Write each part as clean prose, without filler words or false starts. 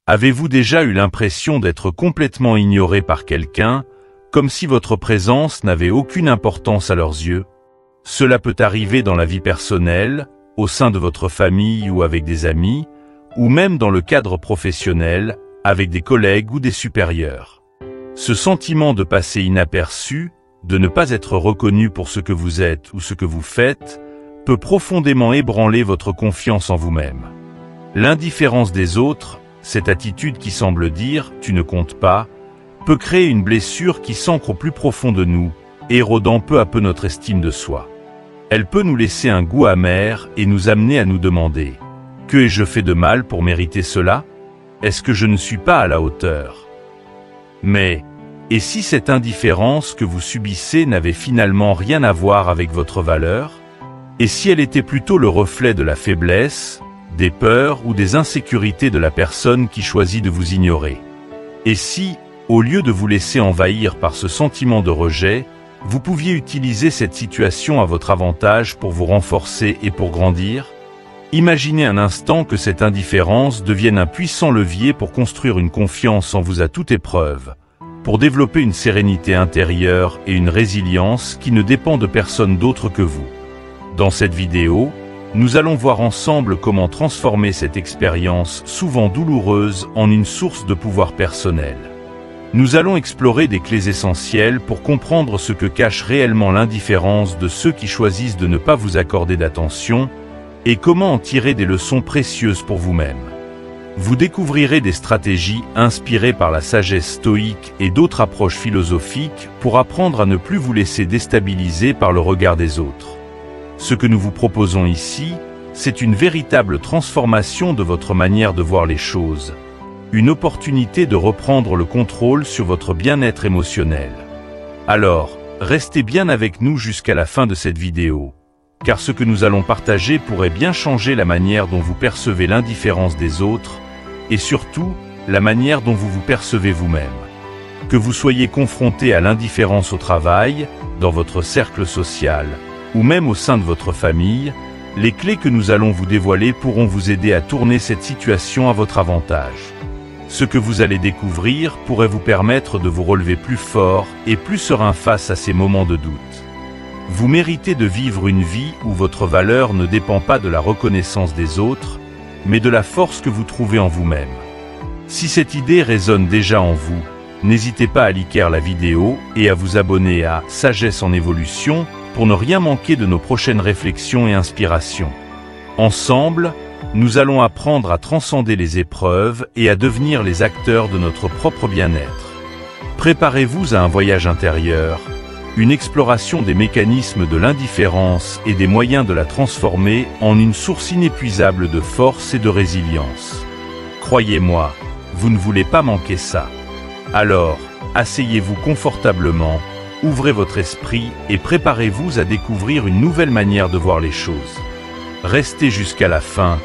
Avez-vous déjà eu l'impression d'être complètement ignoré par quelqu'un, comme si votre présence n'avait aucune importance à leurs yeux? Cela peut arriver dans la vie personnelle, au sein de votre famille ou avec des amis, ou même dans le cadre professionnel, avec des collègues ou des supérieurs. Ce sentiment de passer inaperçu, de ne pas être reconnu pour ce que vous êtes ou ce que vous faites, peut profondément ébranler votre confiance en vous-même. L'indifférence des autres, cette attitude qui semble dire « tu ne comptes pas », peut créer une blessure qui s'ancre au plus profond de nous, érodant peu à peu notre estime de soi. Elle peut nous laisser un goût amer et nous amener à nous demander « que ai-je fait de mal pour mériter cela? Est-ce que je ne suis pas à la hauteur ?» Mais, et si cette indifférence que vous subissez n'avait finalement rien à voir avec votre valeur? Et si elle était plutôt le reflet de la faiblesse, des peurs ou des insécurités de la personne qui choisit de vous ignorer? Et si, au lieu de vous laisser envahir par ce sentiment de rejet, vous pouviez utiliser cette situation à votre avantage pour vous renforcer et pour grandir? Imaginez un instant que cette indifférence devienne un puissant levier pour construire une confiance en vous à toute épreuve, pour développer une sérénité intérieure et une résilience qui ne dépend de personne d'autre que vous. Dans cette vidéo, nous allons voir ensemble comment transformer cette expérience souvent douloureuse en une source de pouvoir personnel. Nous allons explorer des clés essentielles pour comprendre ce que cache réellement l'indifférence de ceux qui choisissent de ne pas vous accorder d'attention et comment en tirer des leçons précieuses pour vous-même. Vous découvrirez des stratégies inspirées par la sagesse stoïque et d'autres approches philosophiques pour apprendre à ne plus vous laisser déstabiliser par le regard des autres. Ce que nous vous proposons ici, c'est une véritable transformation de votre manière de voir les choses, une opportunité de reprendre le contrôle sur votre bien-être émotionnel. Alors, restez bien avec nous jusqu'à la fin de cette vidéo, car ce que nous allons partager pourrait bien changer la manière dont vous percevez l'indifférence des autres, et surtout, la manière dont vous vous percevez vous-même. Que vous soyez confronté à l'indifférence au travail, dans votre cercle social, ou même au sein de votre famille, les clés que nous allons vous dévoiler pourront vous aider à tourner cette situation à votre avantage. Ce que vous allez découvrir pourrait vous permettre de vous relever plus fort et plus serein face à ces moments de doute. Vous méritez de vivre une vie où votre valeur ne dépend pas de la reconnaissance des autres, mais de la force que vous trouvez en vous-même. Si cette idée résonne déjà en vous, n'hésitez pas à liker la vidéo et à vous abonner à Sagesse en évolution pour ne rien manquer de nos prochaines réflexions et inspirations. Ensemble, nous allons apprendre à transcender les épreuves et à devenir les acteurs de notre propre bien-être. Préparez-vous à un voyage intérieur, une exploration des mécanismes de l'indifférence et des moyens de la transformer en une source inépuisable de force et de résilience. Croyez-moi, vous ne voulez pas manquer ça. Alors, asseyez-vous confortablement, ouvrez votre esprit et préparez-vous à découvrir une nouvelle manière de voir les choses. Restez jusqu'à la fin,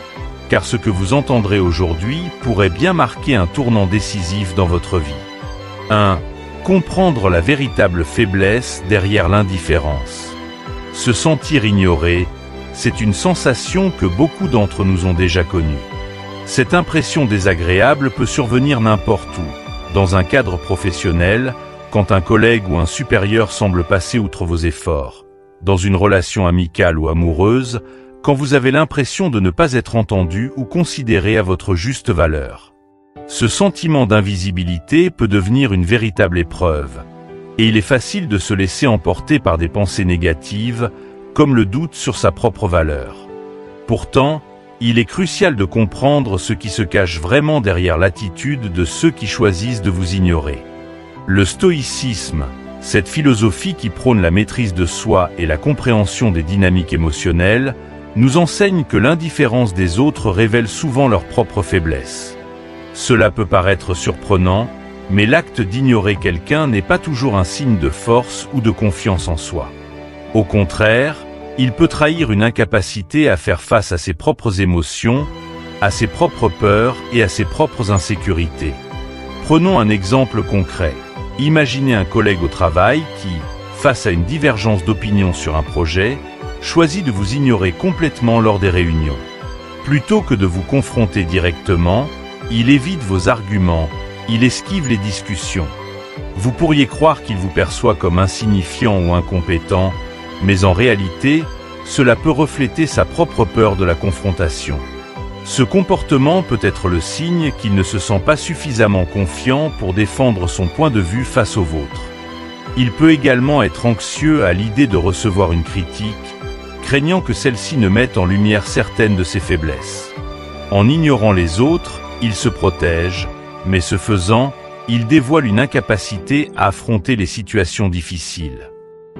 car ce que vous entendrez aujourd'hui pourrait bien marquer un tournant décisif dans votre vie. 1. Comprendre la véritable faiblesse derrière l'indifférence. Se sentir ignoré, c'est une sensation que beaucoup d'entre nous ont déjà connue. Cette impression désagréable peut survenir n'importe où, dans un cadre professionnel, quand un collègue ou un supérieur semble passer outre vos efforts, dans une relation amicale ou amoureuse, quand vous avez l'impression de ne pas être entendu ou considéré à votre juste valeur. Ce sentiment d'invisibilité peut devenir une véritable épreuve, et il est facile de se laisser emporter par des pensées négatives, comme le doute sur sa propre valeur. Pourtant, il est crucial de comprendre ce qui se cache vraiment derrière l'attitude de ceux qui choisissent de vous ignorer. Le stoïcisme, cette philosophie qui prône la maîtrise de soi et la compréhension des dynamiques émotionnelles, nous enseigne que l'indifférence des autres révèle souvent leur propre faiblesse. Cela peut paraître surprenant, mais l'acte d'ignorer quelqu'un n'est pas toujours un signe de force ou de confiance en soi. Au contraire, il peut trahir une incapacité à faire face à ses propres émotions, à ses propres peurs et à ses propres insécurités. Prenons un exemple concret. Imaginez un collègue au travail qui, face à une divergence d'opinion sur un projet, choisit de vous ignorer complètement lors des réunions. Plutôt que de vous confronter directement, Il évite vos arguments, il esquive les discussions. Vous pourriez croire qu'il vous perçoit comme insignifiant ou incompétent, mais en réalité, cela peut refléter sa propre peur de la confrontation. Ce comportement peut être le signe qu'il ne se sent pas suffisamment confiant pour défendre son point de vue face au vôtre. Il peut également être anxieux à l'idée de recevoir une critique, craignant que celle-ci ne mette en lumière certaines de ses faiblesses. En ignorant les autres, il se protège, mais ce faisant, il dévoile une incapacité à affronter les situations difficiles.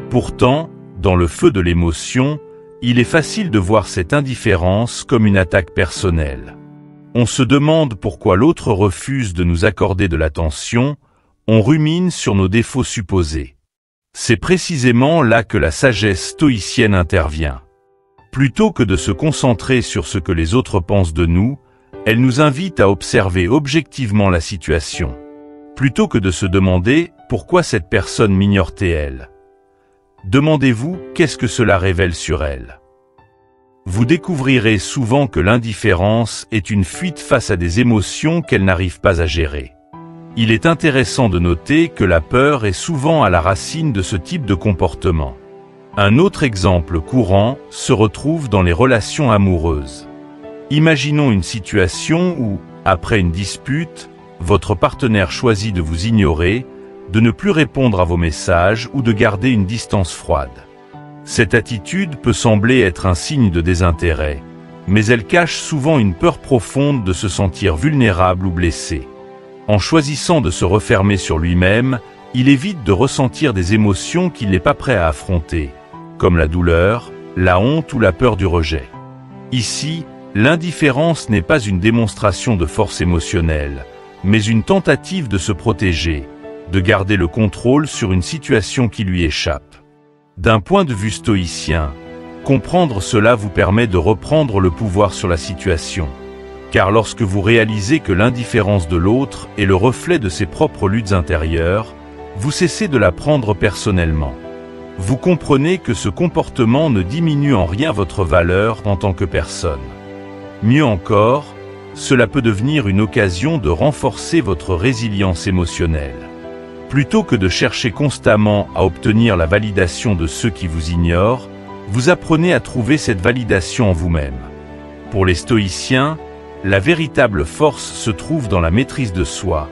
Pourtant, dans le feu de l'émotion, il est facile de voir cette indifférence comme une attaque personnelle. On se demande pourquoi l'autre refuse de nous accorder de l'attention, on rumine sur nos défauts supposés. C'est précisément là que la sagesse stoïcienne intervient. Plutôt que de se concentrer sur ce que les autres pensent de nous, elle nous invite à observer objectivement la situation. Plutôt que de se demander pourquoi cette personne m'ignore-t-elle. Demandez-vous qu'est-ce que cela révèle sur elle. Vous découvrirez souvent que l'indifférence est une fuite face à des émotions qu'elle n'arrive pas à gérer. Il est intéressant de noter que la peur est souvent à la racine de ce type de comportement. Un autre exemple courant se retrouve dans les relations amoureuses. Imaginons une situation où, après une dispute, votre partenaire choisit de vous ignorer, de ne plus répondre à vos messages ou de garder une distance froide. Cette attitude peut sembler être un signe de désintérêt, mais elle cache souvent une peur profonde de se sentir vulnérable ou blessé. En choisissant de se refermer sur lui-même, il évite de ressentir des émotions qu'il n'est pas prêt à affronter, comme la douleur, la honte ou la peur du rejet. Ici, l'indifférence n'est pas une démonstration de force émotionnelle, mais une tentative de se protéger, de garder le contrôle sur une situation qui lui échappe. D'un point de vue stoïcien, comprendre cela vous permet de reprendre le pouvoir sur la situation. Car lorsque vous réalisez que l'indifférence de l'autre est le reflet de ses propres luttes intérieures, vous cessez de la prendre personnellement. Vous comprenez que ce comportement ne diminue en rien votre valeur en tant que personne. Mieux encore, cela peut devenir une occasion de renforcer votre résilience émotionnelle. Plutôt que de chercher constamment à obtenir la validation de ceux qui vous ignorent, vous apprenez à trouver cette validation en vous-même. Pour les stoïciens, la véritable force se trouve dans la maîtrise de soi,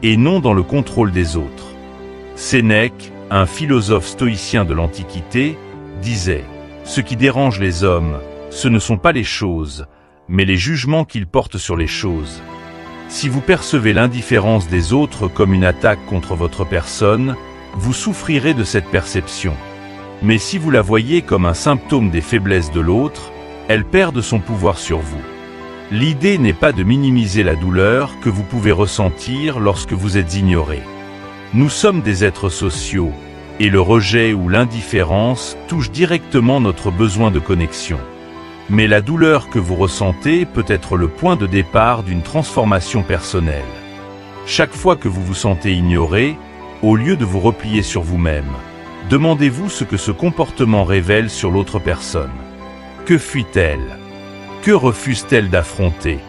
et non dans le contrôle des autres. Sénèque, un philosophe stoïcien de l'Antiquité, disait « Ce qui dérange les hommes, ce ne sont pas les choses, mais les jugements qu'ils portent sur les choses. » Si vous percevez l'indifférence des autres comme une attaque contre votre personne, vous souffrirez de cette perception. Mais si vous la voyez comme un symptôme des faiblesses de l'autre, elle perd de son pouvoir sur vous. L'idée n'est pas de minimiser la douleur que vous pouvez ressentir lorsque vous êtes ignoré. Nous sommes des êtres sociaux, et le rejet ou l'indifférence touche directement notre besoin de connexion. Mais la douleur que vous ressentez peut être le point de départ d'une transformation personnelle. Chaque fois que vous vous sentez ignoré, au lieu de vous replier sur vous-même, demandez-vous ce que ce comportement révèle sur l'autre personne. Que fuit-elle? Que refuse-t-elle d'affronter?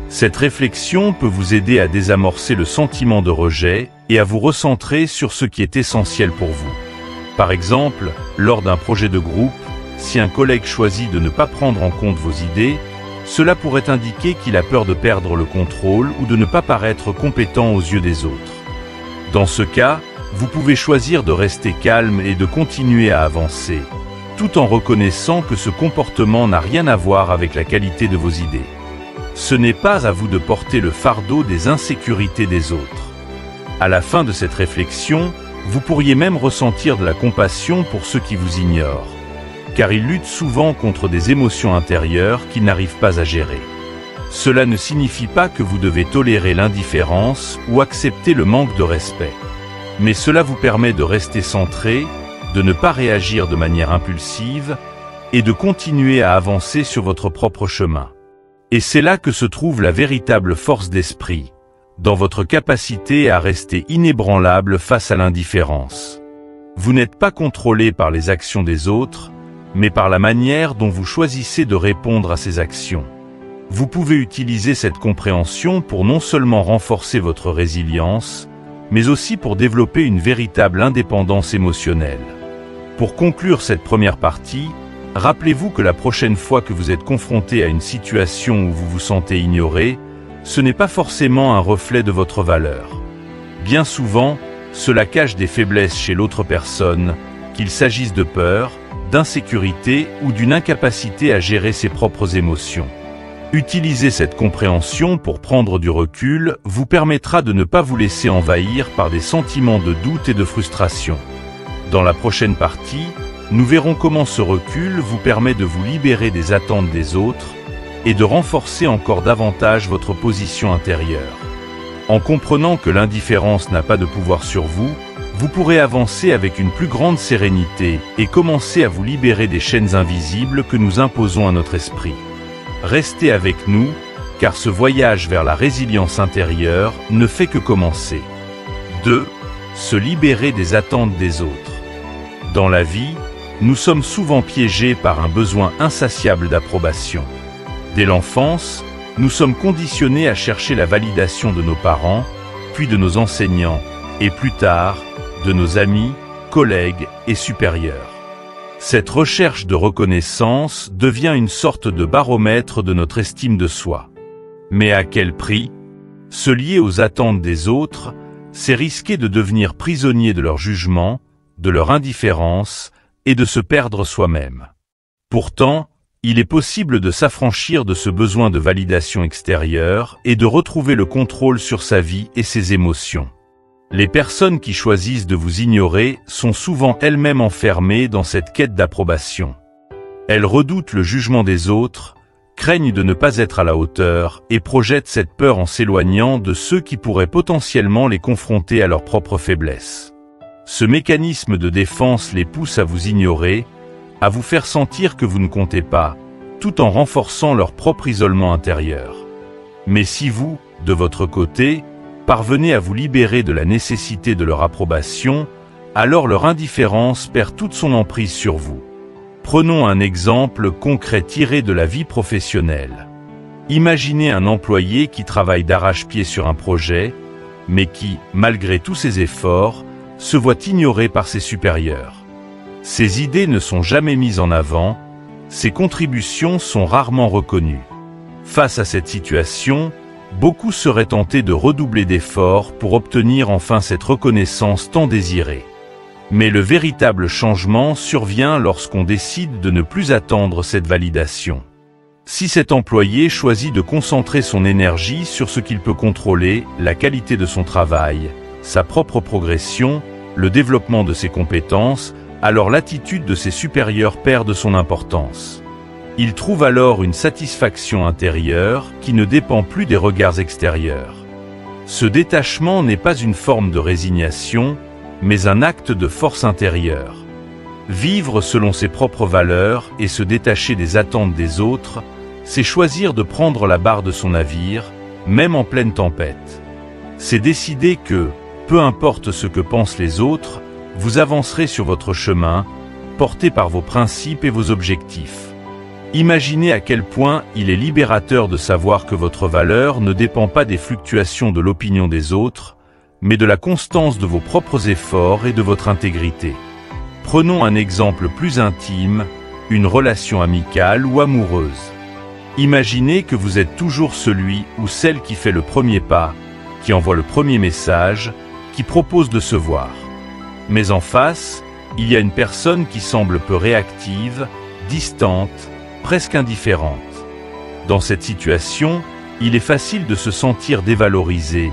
Cette réflexion peut vous aider à désamorcer le sentiment de rejet et à vous recentrer sur ce qui est essentiel pour vous. Par exemple, lors d'un projet de groupe, si un collègue choisit de ne pas prendre en compte vos idées, cela pourrait indiquer qu'il a peur de perdre le contrôle ou de ne pas paraître compétent aux yeux des autres. Dans ce cas, vous pouvez choisir de rester calme et de continuer à avancer, tout en reconnaissant que ce comportement n'a rien à voir avec la qualité de vos idées. Ce n'est pas à vous de porter le fardeau des insécurités des autres. À la fin de cette réflexion, vous pourriez même ressentir de la compassion pour ceux qui vous ignorent, car ils luttent souvent contre des émotions intérieures qu'ils n'arrivent pas à gérer. Cela ne signifie pas que vous devez tolérer l'indifférence ou accepter le manque de respect. Mais cela vous permet de rester centré, de ne pas réagir de manière impulsive et de continuer à avancer sur votre propre chemin. Et c'est là que se trouve la véritable force d'esprit, dans votre capacité à rester inébranlable face à l'indifférence. Vous n'êtes pas contrôlé par les actions des autres, mais par la manière dont vous choisissez de répondre à ces actions. Vous pouvez utiliser cette compréhension pour non seulement renforcer votre résilience, mais aussi pour développer une véritable indépendance émotionnelle. Pour conclure cette première partie, rappelez-vous que la prochaine fois que vous êtes confronté à une situation où vous vous sentez ignoré, ce n'est pas forcément un reflet de votre valeur. Bien souvent, cela cache des faiblesses chez l'autre personne, qu'il s'agisse de peur, d'insécurité ou d'une incapacité à gérer ses propres émotions. Utiliser cette compréhension pour prendre du recul vous permettra de ne pas vous laisser envahir par des sentiments de doute et de frustration. Dans la prochaine partie, nous verrons comment ce recul vous permet de vous libérer des attentes des autres et de renforcer encore davantage votre position intérieure. En comprenant que l'indifférence n'a pas de pouvoir sur vous, vous pourrez avancer avec une plus grande sérénité et commencer à vous libérer des chaînes invisibles que nous imposons à notre esprit. Restez avec nous, car ce voyage vers la résilience intérieure ne fait que commencer. 2. Se libérer des attentes des autres. Dans la vie, nous sommes souvent piégés par un besoin insatiable d'approbation. Dès l'enfance, nous sommes conditionnés à chercher la validation de nos parents, puis de nos enseignants, et plus tard, de nos amis, collègues et supérieurs. Cette recherche de reconnaissance devient une sorte de baromètre de notre estime de soi. Mais à quel prix? Se lier aux attentes des autres, c'est risquer de devenir prisonnier de leur jugement, de leur indifférence et de se perdre soi-même. Pourtant, il est possible de s'affranchir de ce besoin de validation extérieure et de retrouver le contrôle sur sa vie et ses émotions. Les personnes qui choisissent de vous ignorer sont souvent elles-mêmes enfermées dans cette quête d'approbation. Elles redoutent le jugement des autres, craignent de ne pas être à la hauteur et projettent cette peur en s'éloignant de ceux qui pourraient potentiellement les confronter à leurs propres faiblesses. Ce mécanisme de défense les pousse à vous ignorer, à vous faire sentir que vous ne comptez pas, tout en renforçant leur propre isolement intérieur. Mais si vous, de votre côté, parvenez à vous libérer de la nécessité de leur approbation, alors leur indifférence perd toute son emprise sur vous. Prenons un exemple concret tiré de la vie professionnelle. Imaginez un employé qui travaille d'arrache-pied sur un projet, mais qui, malgré tous ses efforts, se voit ignoré par ses supérieurs. Ses idées ne sont jamais mises en avant, ses contributions sont rarement reconnues. Face à cette situation, beaucoup seraient tentés de redoubler d'efforts pour obtenir enfin cette reconnaissance tant désirée. Mais le véritable changement survient lorsqu'on décide de ne plus attendre cette validation. Si cet employé choisit de concentrer son énergie sur ce qu'il peut contrôler, la qualité de son travail, sa propre progression, le développement de ses compétences, alors l'attitude de ses supérieurs perd de son importance. Il trouve alors une satisfaction intérieure qui ne dépend plus des regards extérieurs. Ce détachement n'est pas une forme de résignation, mais un acte de force intérieure. Vivre selon ses propres valeurs et se détacher des attentes des autres, c'est choisir de prendre la barre de son navire, même en pleine tempête. C'est décider que, peu importe ce que pensent les autres, vous avancerez sur votre chemin, porté par vos principes et vos objectifs. Imaginez à quel point il est libérateur de savoir que votre valeur ne dépend pas des fluctuations de l'opinion des autres, mais de la constance de vos propres efforts et de votre intégrité. Prenons un exemple plus intime, une relation amicale ou amoureuse. Imaginez que vous êtes toujours celui ou celle qui fait le premier pas, qui envoie le premier message, qui propose de se voir. Mais en face, il y a une personne qui semble peu réactive, distante, presque indifférente. Dans cette situation, il est facile de se sentir dévalorisé,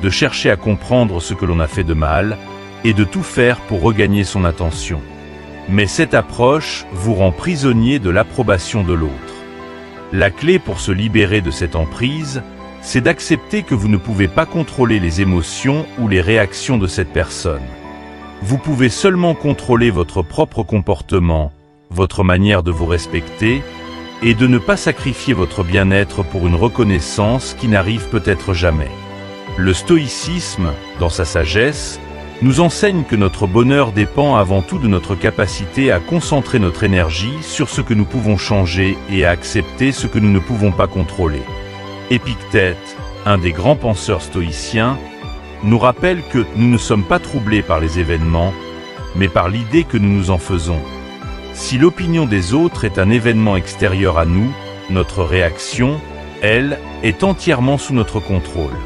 de chercher à comprendre ce que l'on a fait de mal, et de tout faire pour regagner son attention. Mais cette approche vous rend prisonnier de l'approbation de l'autre. La clé pour se libérer de cette emprise, c'est d'accepter que vous ne pouvez pas contrôler les émotions ou les réactions de cette personne. Vous pouvez seulement contrôler votre propre comportement, votre manière de vous respecter, et de ne pas sacrifier votre bien-être pour une reconnaissance qui n'arrive peut-être jamais. Le stoïcisme, dans sa sagesse, nous enseigne que notre bonheur dépend avant tout de notre capacité à concentrer notre énergie sur ce que nous pouvons changer et à accepter ce que nous ne pouvons pas contrôler. Épictète, un des grands penseurs stoïciens, nous rappelle que nous ne sommes pas troublés par les événements, mais par l'idée que nous nous en faisons. Si l'opinion des autres est un événement extérieur à nous, notre réaction, elle, est entièrement sous notre contrôle.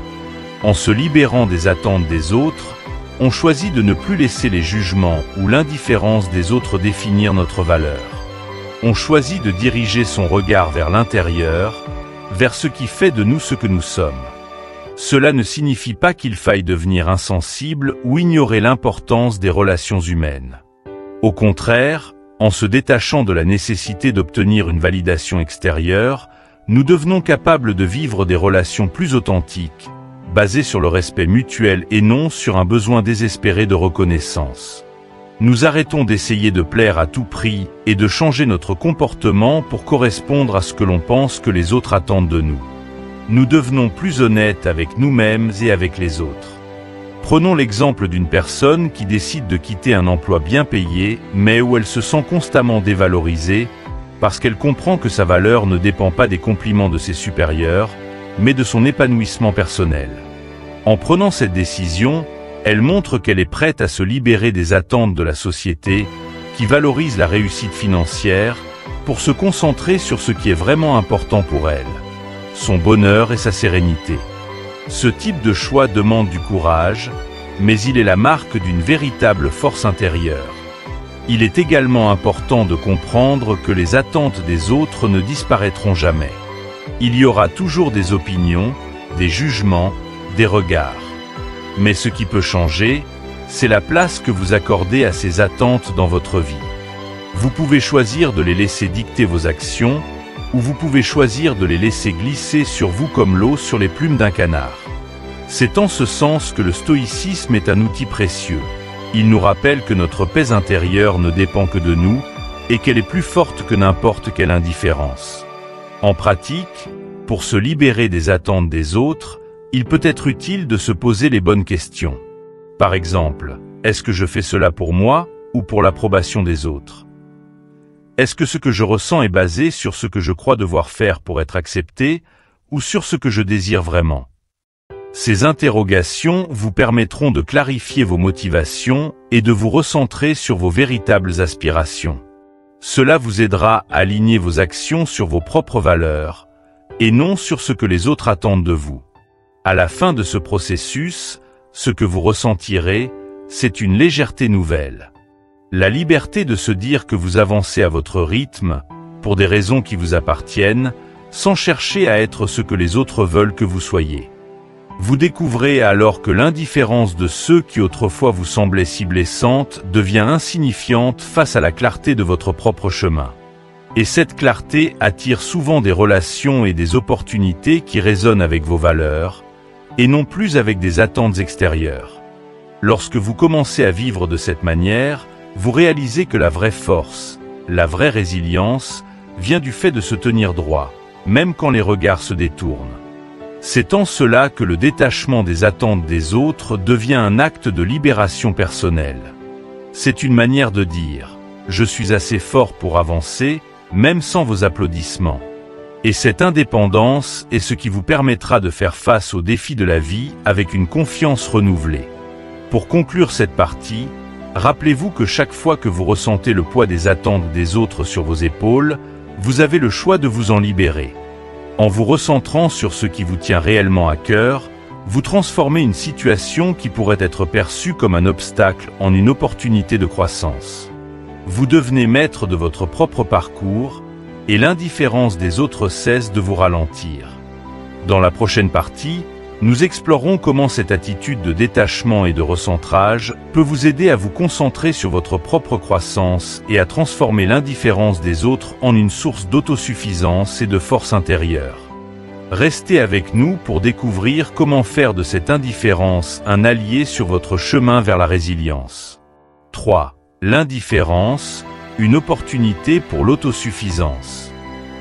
En se libérant des attentes des autres, on choisit de ne plus laisser les jugements ou l'indifférence des autres définir notre valeur. On choisit de diriger son regard vers l'intérieur, vers ce qui fait de nous ce que nous sommes. Cela ne signifie pas qu'il faille devenir insensible ou ignorer l'importance des relations humaines. Au contraire, en se détachant de la nécessité d'obtenir une validation extérieure, nous devenons capables de vivre des relations plus authentiques, basées sur le respect mutuel et non sur un besoin désespéré de reconnaissance. Nous arrêtons d'essayer de plaire à tout prix et de changer notre comportement pour correspondre à ce que l'on pense que les autres attendent de nous. Nous devenons plus honnêtes avec nous-mêmes et avec les autres. Prenons l'exemple d'une personne qui décide de quitter un emploi bien payé, mais où elle se sent constamment dévalorisée, parce qu'elle comprend que sa valeur ne dépend pas des compliments de ses supérieurs, mais de son épanouissement personnel. En prenant cette décision, elle montre qu'elle est prête à se libérer des attentes de la société, qui valorise la réussite financière, pour se concentrer sur ce qui est vraiment important pour elle, son bonheur et sa sérénité. Ce type de choix demande du courage, mais il est la marque d'une véritable force intérieure. Il est également important de comprendre que les attentes des autres ne disparaîtront jamais. Il y aura toujours des opinions, des jugements, des regards. Mais ce qui peut changer, c'est la place que vous accordez à ces attentes dans votre vie. Vous pouvez choisir de les laisser dicter vos actions, ou vous pouvez choisir de les laisser glisser sur vous comme l'eau sur les plumes d'un canard. C'est en ce sens que le stoïcisme est un outil précieux. Il nous rappelle que notre paix intérieure ne dépend que de nous, et qu'elle est plus forte que n'importe quelle indifférence. En pratique, pour se libérer des attentes des autres, il peut être utile de se poser les bonnes questions. Par exemple, est-ce que je fais cela pour moi ou pour l'approbation des autres? Est-ce que ce que je ressens est basé sur ce que je crois devoir faire pour être accepté ou sur ce que je désire vraiment? Ces interrogations vous permettront de clarifier vos motivations et de vous recentrer sur vos véritables aspirations. Cela vous aidera à aligner vos actions sur vos propres valeurs et non sur ce que les autres attendent de vous. À la fin de ce processus, ce que vous ressentirez, c'est une légèreté nouvelle. La liberté de se dire que vous avancez à votre rythme, pour des raisons qui vous appartiennent, sans chercher à être ce que les autres veulent que vous soyez. Vous découvrez alors que l'indifférence de ceux qui autrefois vous semblaient si blessantes devient insignifiante face à la clarté de votre propre chemin. Et cette clarté attire souvent des relations et des opportunités qui résonnent avec vos valeurs, et non plus avec des attentes extérieures. Lorsque vous commencez à vivre de cette manière, vous réalisez que la vraie force, la vraie résilience, vient du fait de se tenir droit, même quand les regards se détournent. C'est en cela que le détachement des attentes des autres devient un acte de libération personnelle. C'est une manière de dire « Je suis assez fort pour avancer », même sans vos applaudissements. Et cette indépendance est ce qui vous permettra de faire face aux défis de la vie avec une confiance renouvelée. Pour conclure cette partie, rappelez-vous que chaque fois que vous ressentez le poids des attentes des autres sur vos épaules, vous avez le choix de vous en libérer. En vous recentrant sur ce qui vous tient réellement à cœur, vous transformez une situation qui pourrait être perçue comme un obstacle en une opportunité de croissance. Vous devenez maître de votre propre parcours, et l'indifférence des autres cesse de vous ralentir. Dans la prochaine partie, nous explorons comment cette attitude de détachement et de recentrage peut vous aider à vous concentrer sur votre propre croissance et à transformer l'indifférence des autres en une source d'autosuffisance et de force intérieure. Restez avec nous pour découvrir comment faire de cette indifférence un allié sur votre chemin vers la résilience. 3. L'indifférence, une opportunité pour l'autosuffisance.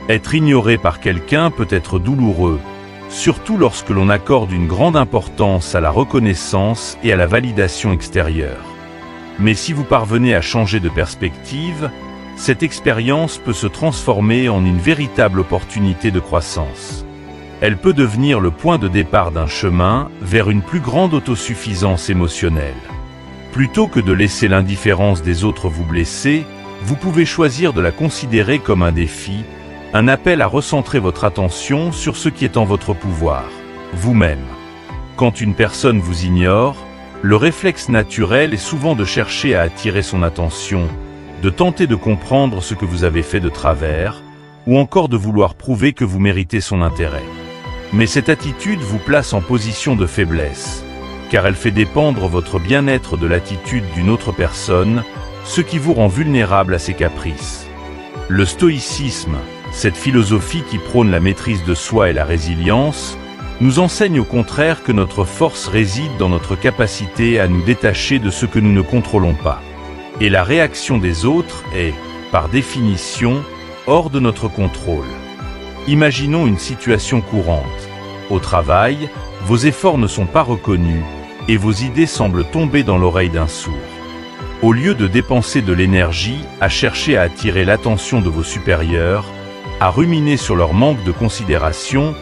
Être ignoré par quelqu'un peut être douloureux, surtout lorsque l'on accorde une grande importance à la reconnaissance et à la validation extérieure. Mais si vous parvenez à changer de perspective, cette expérience peut se transformer en une véritable opportunité de croissance. Elle peut devenir le point de départ d'un chemin vers une plus grande autosuffisance émotionnelle. Plutôt que de laisser l'indifférence des autres vous blesser, vous pouvez choisir de la considérer comme un défi, un appel à recentrer votre attention sur ce qui est en votre pouvoir, vous-même. Quand une personne vous ignore, le réflexe naturel est souvent de chercher à attirer son attention, de tenter de comprendre ce que vous avez fait de travers, ou encore de vouloir prouver que vous méritez son intérêt. Mais cette attitude vous place en position de faiblesse, car elle fait dépendre votre bien-être de l'attitude d'une autre personne, ce qui vous rend vulnérable à ses caprices. Le stoïcisme, cette philosophie qui prône la maîtrise de soi et la résilience, nous enseigne au contraire que notre force réside dans notre capacité à nous détacher de ce que nous ne contrôlons pas. Et la réaction des autres est, par définition, hors de notre contrôle. Imaginons une situation courante. Au travail, vos efforts ne sont pas reconnus et vos idées semblent tomber dans l'oreille d'un sourd. Au lieu de dépenser de l'énergie à chercher à attirer l'attention de vos supérieurs, à ruminer sur leur manque de considération,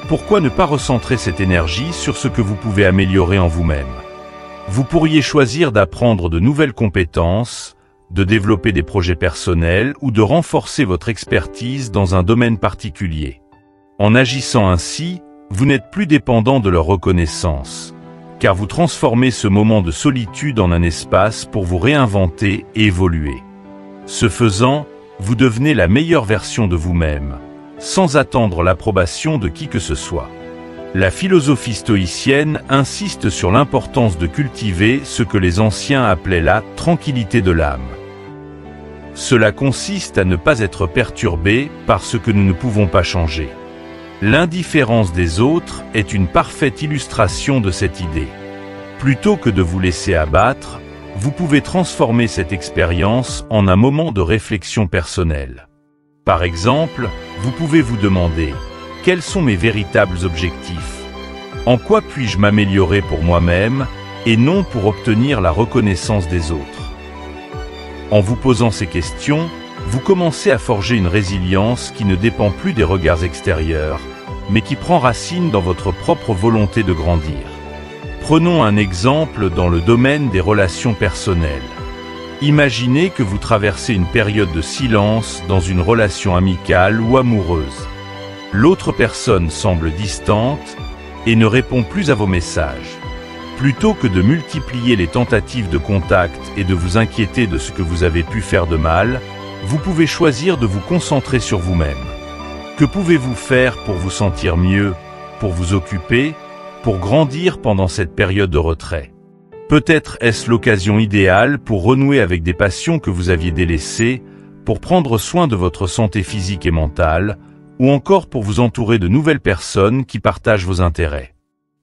pourquoi ne pas recentrer cette énergie sur ce que vous pouvez améliorer en vous-même? Vous pourriez choisir d'apprendre de nouvelles compétences, de développer des projets personnels ou de renforcer votre expertise dans un domaine particulier. En agissant ainsi, vous n'êtes plus dépendant de leur reconnaissance, car vous transformez ce moment de solitude en un espace pour vous réinventer et évoluer. Ce faisant, vous devenez la meilleure version de vous-même, sans attendre l'approbation de qui que ce soit. La philosophie stoïcienne insiste sur l'importance de cultiver ce que les anciens appelaient la tranquillité de l'âme. Cela consiste à ne pas être perturbé par ce que nous ne pouvons pas changer. L'indifférence des autres est une parfaite illustration de cette idée. Plutôt que de vous laisser abattre, vous pouvez transformer cette expérience en un moment de réflexion personnelle. Par exemple, vous pouvez vous demander « Quels sont mes véritables objectifs ? En quoi puis-je m'améliorer pour moi-même et non pour obtenir la reconnaissance des autres ?» En vous posant ces questions, vous commencez à forger une résilience qui ne dépend plus des regards extérieurs, mais qui prend racine dans votre propre volonté de grandir. Prenons un exemple dans le domaine des relations personnelles. Imaginez que vous traversez une période de silence dans une relation amicale ou amoureuse. L'autre personne semble distante et ne répond plus à vos messages. Plutôt que de multiplier les tentatives de contact et de vous inquiéter de ce que vous avez pu faire de mal, vous pouvez choisir de vous concentrer sur vous-même. Que pouvez-vous faire pour vous sentir mieux, pour vous occuper, pour grandir pendant cette période de retrait? Peut-être est-ce l'occasion idéale pour renouer avec des passions que vous aviez délaissées, pour prendre soin de votre santé physique et mentale, ou encore pour vous entourer de nouvelles personnes qui partagent vos intérêts.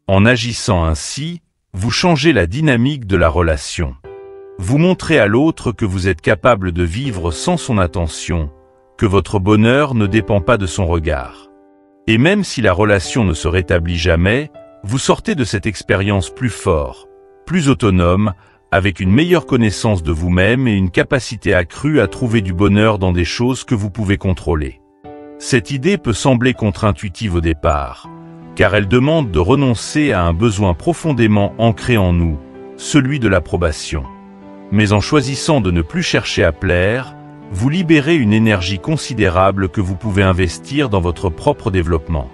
En agissant ainsi, vous changez la dynamique de la relation. Vous montrez à l'autre que vous êtes capable de vivre sans son attention, que votre bonheur ne dépend pas de son regard. Et même si la relation ne se rétablit jamais, vous sortez de cette expérience plus fort, plus autonome, avec une meilleure connaissance de vous-même et une capacité accrue à trouver du bonheur dans des choses que vous pouvez contrôler. Cette idée peut sembler contre-intuitive au départ, car elle demande de renoncer à un besoin profondément ancré en nous, celui de l'approbation. Mais en choisissant de ne plus chercher à plaire, vous libérez une énergie considérable que vous pouvez investir dans votre propre développement.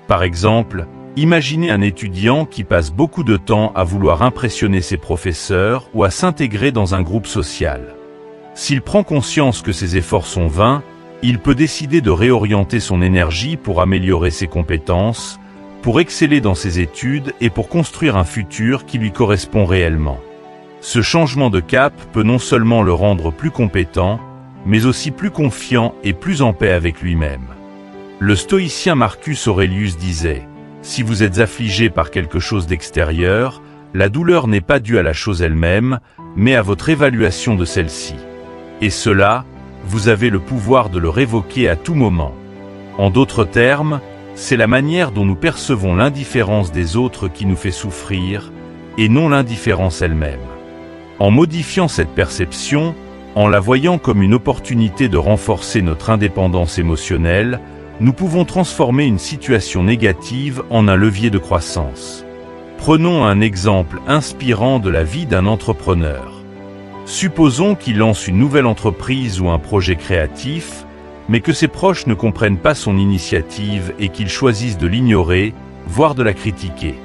Par exemple, imaginez un étudiant qui passe beaucoup de temps à vouloir impressionner ses professeurs ou à s'intégrer dans un groupe social. S'il prend conscience que ses efforts sont vains, il peut décider de réorienter son énergie pour améliorer ses compétences, pour exceller dans ses études et pour construire un futur qui lui correspond réellement. Ce changement de cap peut non seulement le rendre plus compétent, mais aussi plus confiant et plus en paix avec lui-même. Le stoïcien Marcus Aurelius disait « Si vous êtes affligé par quelque chose d'extérieur, la douleur n'est pas due à la chose elle-même, mais à votre évaluation de celle-ci. Et cela, vous avez le pouvoir de le révoquer à tout moment. » En d'autres termes, C'est la manière dont nous percevons l'indifférence des autres qui nous fait souffrir, et non l'indifférence elle-même. En modifiant cette perception, en la voyant comme une opportunité de renforcer notre indépendance émotionnelle, nous pouvons transformer une situation négative en un levier de croissance. Prenons un exemple inspirant de la vie d'un entrepreneur. Supposons qu'il lance une nouvelle entreprise ou un projet créatif, mais que ses proches ne comprennent pas son initiative et qu'ils choisissent de l'ignorer, voire de la critiquer.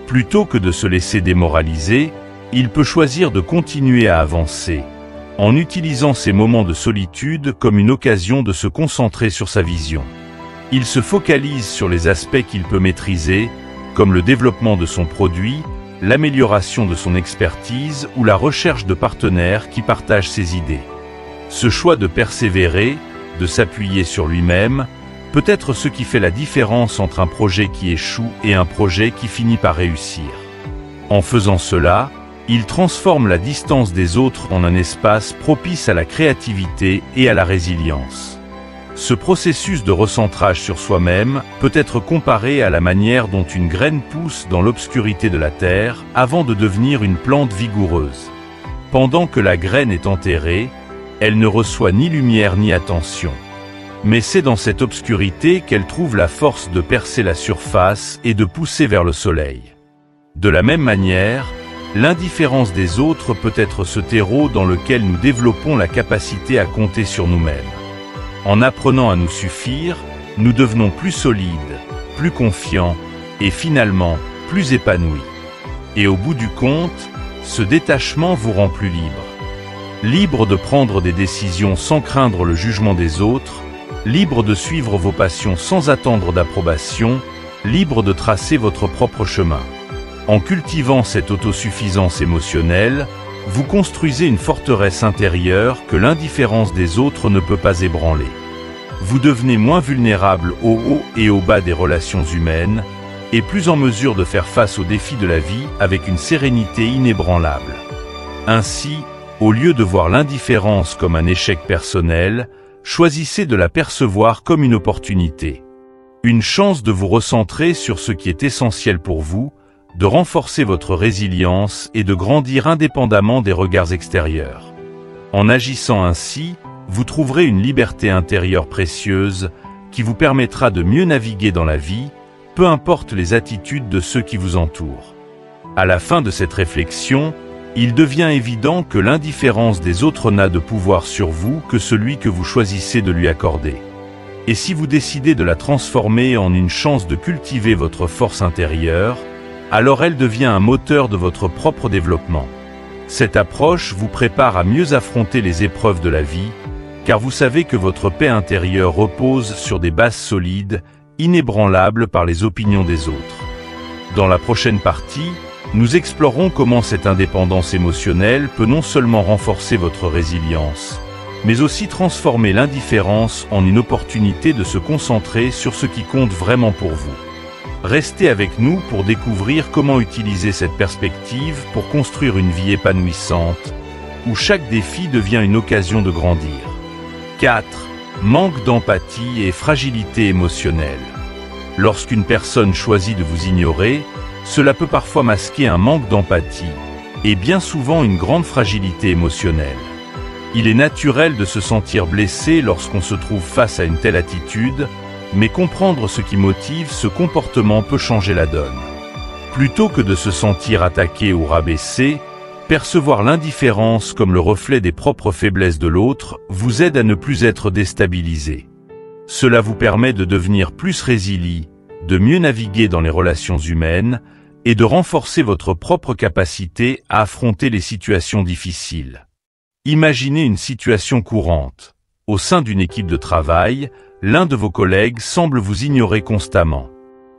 Plutôt que de se laisser démoraliser, il peut choisir de continuer à avancer, en utilisant ces moments de solitude comme une occasion de se concentrer sur sa vision. Il se focalise sur les aspects qu'il peut maîtriser, comme le développement de son produit, l'amélioration de son expertise ou la recherche de partenaires qui partagent ses idées. Ce choix de persévérer, de s'appuyer sur lui-même, peut être ce qui fait la différence entre un projet qui échoue et un projet qui finit par réussir. En faisant cela, il transforme la distance des autres en un espace propice à la créativité et à la résilience. Ce processus de recentrage sur soi-même peut être comparé à la manière dont une graine pousse dans l'obscurité de la terre avant de devenir une plante vigoureuse. Pendant que la graine est enterrée, elle ne reçoit ni lumière ni attention. Mais c'est dans cette obscurité qu'elle trouve la force de percer la surface et de pousser vers le soleil. De la même manière, l'indifférence des autres peut être ce terreau dans lequel nous développons la capacité à compter sur nous-mêmes. En apprenant à nous suffire, nous devenons plus solides, plus confiants et finalement plus épanouis. Et au bout du compte, ce détachement vous rend plus libre. Libre de prendre des décisions sans craindre le jugement des autres, libre de suivre vos passions sans attendre d'approbation, libre de tracer votre propre chemin. En cultivant cette autosuffisance émotionnelle, vous construisez une forteresse intérieure que l'indifférence des autres ne peut pas ébranler. Vous devenez moins vulnérable au haut et au bas des relations humaines, et plus en mesure de faire face aux défis de la vie avec une sérénité inébranlable. Ainsi, au lieu de voir l'indifférence comme un échec personnel, choisissez de la percevoir comme une opportunité. Une chance de vous recentrer sur ce qui est essentiel pour vous, de renforcer votre résilience et de grandir indépendamment des regards extérieurs. En agissant ainsi, vous trouverez une liberté intérieure précieuse qui vous permettra de mieux naviguer dans la vie, peu importe les attitudes de ceux qui vous entourent. À la fin de cette réflexion, il devient évident que l'indifférence des autres n'a de pouvoir sur vous que celui que vous choisissez de lui accorder. Et si vous décidez de la transformer en une chance de cultiver votre force intérieure, alors elle devient un moteur de votre propre développement. Cette approche vous prépare à mieux affronter les épreuves de la vie, car vous savez que votre paix intérieure repose sur des bases solides, inébranlables par les opinions des autres. Dans la prochaine partie, nous explorons comment cette indépendance émotionnelle peut non seulement renforcer votre résilience, mais aussi transformer l'indifférence en une opportunité de se concentrer sur ce qui compte vraiment pour vous. Restez avec nous pour découvrir comment utiliser cette perspective pour construire une vie épanouissante, où chaque défi devient une occasion de grandir. 4. Manque d'empathie et fragilité émotionnelle. Lorsqu'une personne choisit de vous ignorer, cela peut parfois masquer un manque d'empathie, et bien souvent une grande fragilité émotionnelle. Il est naturel de se sentir blessé lorsqu'on se trouve face à une telle attitude, mais comprendre ce qui motive ce comportement peut changer la donne. Plutôt que de se sentir attaqué ou rabaissé, percevoir l'indifférence comme le reflet des propres faiblesses de l'autre vous aide à ne plus être déstabilisé. Cela vous permet de devenir plus résilient, de mieux naviguer dans les relations humaines et de renforcer votre propre capacité à affronter les situations difficiles. Imaginez une situation courante. Au sein d'une équipe de travail, l'un de vos collègues semble vous ignorer constamment.